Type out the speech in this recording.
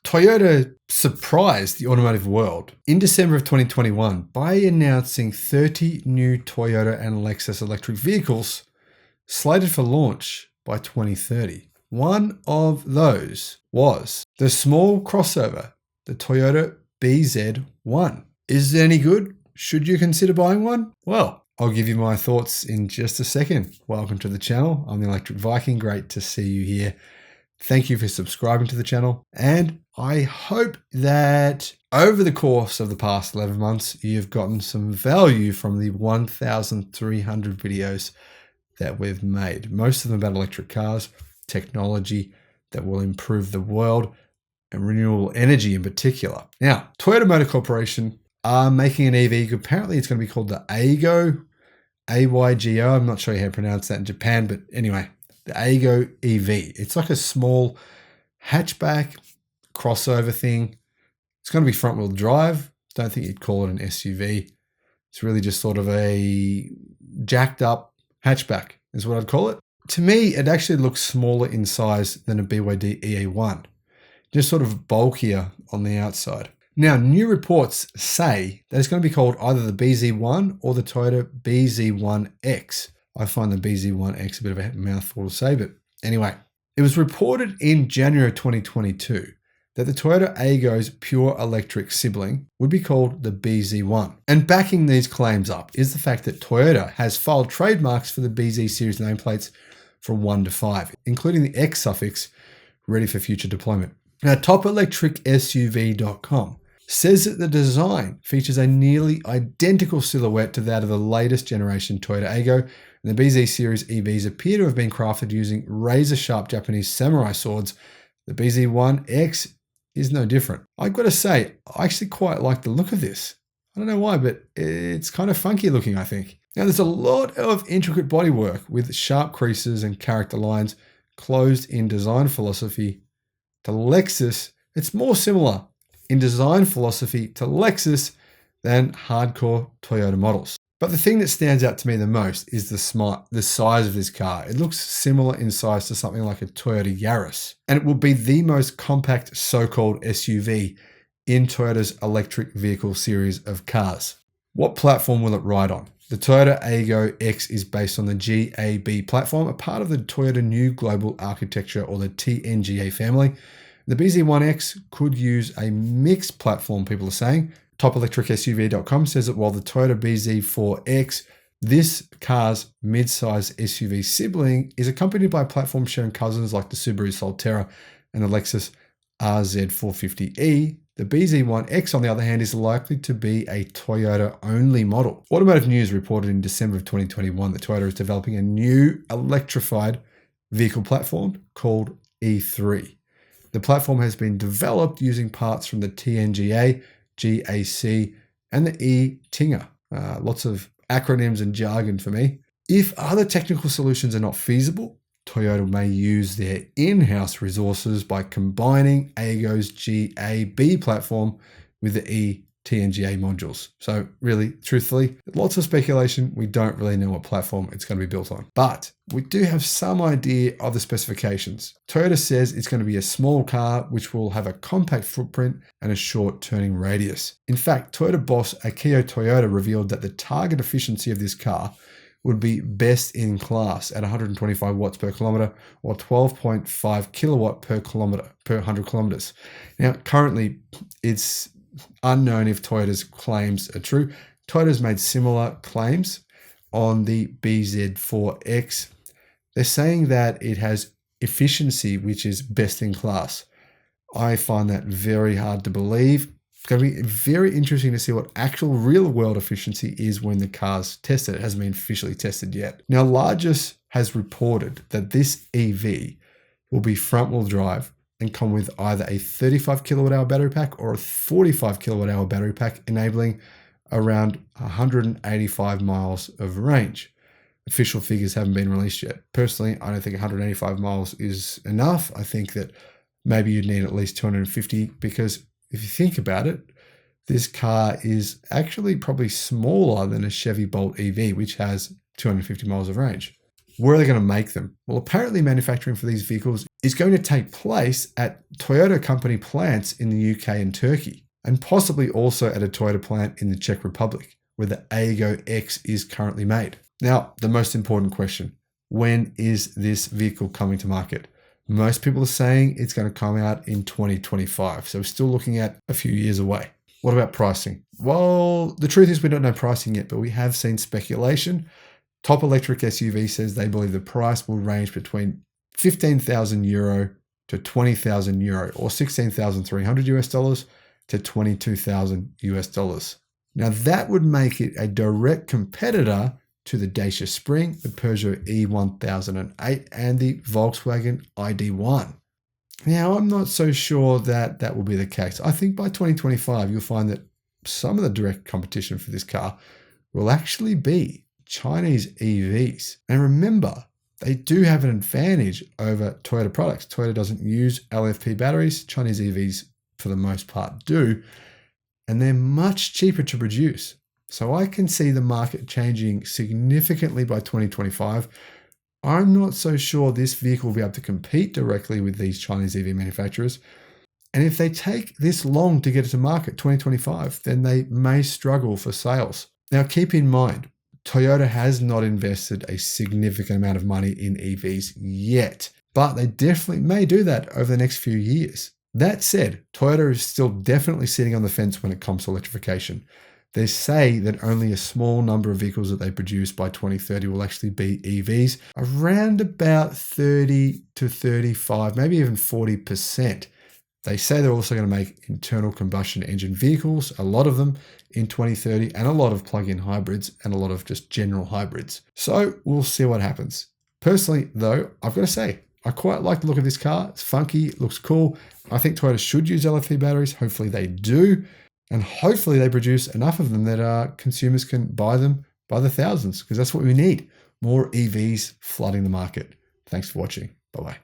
Toyota surprised the automotive world in December of 2021 by announcing 30 new Toyota and Lexus electric vehicles slated for launch by 2030. One of those was the small crossover, the Toyota BZ1. Is it any good? Should you consider buying one? Well, I'll give you my thoughts in just a second. Welcome to the channel. I'm the Electric Viking. Great to see you here. Thank you for subscribing to the channel. And I hope that over the course of the past 11 months, you've gotten some value from the 1,300 videos that we've made. Most of them about electric cars, technology that will improve the world, and renewable energy in particular. Now, Toyota Motor Corporation are making an EV. Apparently, it's going to be called the Aygo, AYGO. I'm not sure how to pronounce that in Japan, but anyway, the Aygo EV. It's like a small hatchback crossover thing. It's going to be front wheel drive. Don't think you'd call it an SUV. It's really just sort of a jacked up hatchback is what I'd call it. To me, it actually looks smaller in size than a BYD EA1. Just sort of bulkier on the outside. Now, new reports say that it's going to be called either the BZ1 or the Toyota BZ1X. I find the BZ1X a bit of a mouthful to say, but anyway. It was reported in January 2022 that the Toyota Aygo's pure electric sibling would be called the BZ1. And backing these claims up is the fact that Toyota has filed trademarks for the BZ series nameplates from 1 to 5, including the X suffix, ready for future deployment. Now, TopElectricSUV.com says that the design features a nearly identical silhouette to that of the latest generation Toyota Aygo, and the BZ series EVs appear to have been crafted using razor-sharp Japanese samurai swords. The BZ1X is no different. I've got to say, I actually quite like the look of this. I don't know why, but it's kind of funky looking, I think. Now, there's a lot of intricate bodywork with sharp creases and character lines, closed in design philosophy to Lexus. It's more similar in design philosophy to Lexus than hardcore Toyota models. But the thing that stands out to me the most is the size of this car. It looks similar in size to something like a Toyota Yaris, and it will be the most compact so-called SUV in Toyota's electric vehicle series of cars. What platform will it ride on? The Toyota Aygo X is based on the GAB platform, a part of the Toyota New Global Architecture, or the TNGA family. The BZ1X could use a mixed platform, people are saying. TopElectricSUV.com says that while the Toyota BZ4X, this car's mid-size SUV sibling, is accompanied by platform-sharing cousins like the Subaru Solterra and the Lexus RZ450e, the BZ1X, on the other hand, is likely to be a Toyota-only model. Automotive News reported in December of 2021 that Toyota is developing a new electrified vehicle platform called E3. The platform has been developed using parts from the TNGA, GAC, and the E-Tinger. Lots of acronyms and jargon for me. If other technical solutions are not feasible, Toyota may use their in-house resources by combining Aygo's GAB platform with the E-TNGA modules. So really, truthfully, lots of speculation. We don't really know what platform it's going to be built on, but we do have some idea of the specifications. Toyota says it's going to be a small car which will have a compact footprint and a short turning radius. In fact, Toyota boss Akio Toyoda revealed that the target efficiency of this car would be best in class at 125 watts per kilometer or 12.5 kilowatt per kilometer per 100 kilometers. Now, currently, it's unknown if Toyota's claims are true. Toyota's made similar claims on the BZ4X. They're saying that it has efficiency which is best in class. I find that very hard to believe. It's going to be very interesting to see what actual real world efficiency is when the car's tested. It hasn't been officially tested yet. Now, Largest has reported that this EV will be front wheel drive and come with either a 35 kilowatt hour battery pack or a 45 kilowatt hour battery pack, enabling around 185 miles of range. Official figures haven't been released yet. Personally, I don't think 185 miles is enough. I think that maybe you'd need at least 250, because if you think about it, this car is actually probably smaller than a Chevy Bolt EV, which has 250 miles of range. Where are they going to make them? Well, apparently manufacturing for these vehicles is going to take place at Toyota company plants in the UK and Turkey, and possibly also at a Toyota plant in the Czech Republic, where the Aygo X is currently made. Now, the most important question, when is this vehicle coming to market? Most people are saying it's going to come out in 2025, so we're still looking at a few years away. What about pricing? Well, the truth is we don't know pricing yet, but we have seen speculation. Top Electric SUV says they believe the price will range between 15,000 euro to 20,000 euro, or 16,300 US dollars to 22,000 US dollars. Now that would make it a direct competitor to the Dacia Spring, the Peugeot E1008, and the Volkswagen ID.1. Now, I'm not so sure that that will be the case. I think by 2025, you'll find that some of the direct competition for this car will actually be Chinese EVs. And remember, they do have an advantage over Toyota products. Toyota doesn't use LFP batteries. Chinese EVs, for the most part, do. And they're much cheaper to produce. So I can see the market changing significantly by 2025. I'm not so sure this vehicle will be able to compete directly with these Chinese EV manufacturers. And if they take this long to get it to market, 2025, then they may struggle for sales. Now, keep in mind, Toyota has not invested a significant amount of money in EVs yet, but they definitely may do that over the next few years. That said, Toyota is still definitely sitting on the fence when it comes to electrification. They say that only a small number of vehicles that they produce by 2030 will actually be EVs, around about 30 to 35, maybe even 40%. They say they're also going to make internal combustion engine vehicles, a lot of them in 2030, and a lot of plug-in hybrids and a lot of just general hybrids. So we'll see what happens. Personally, though, I've got to say, I quite like the look of this car. It's funky, it looks cool. I think Toyota should use LFP batteries. Hopefully they do. And hopefully they produce enough of them that consumers can buy them by the thousands, because that's what we need. More EVs flooding the market. Thanks for watching. Bye-bye.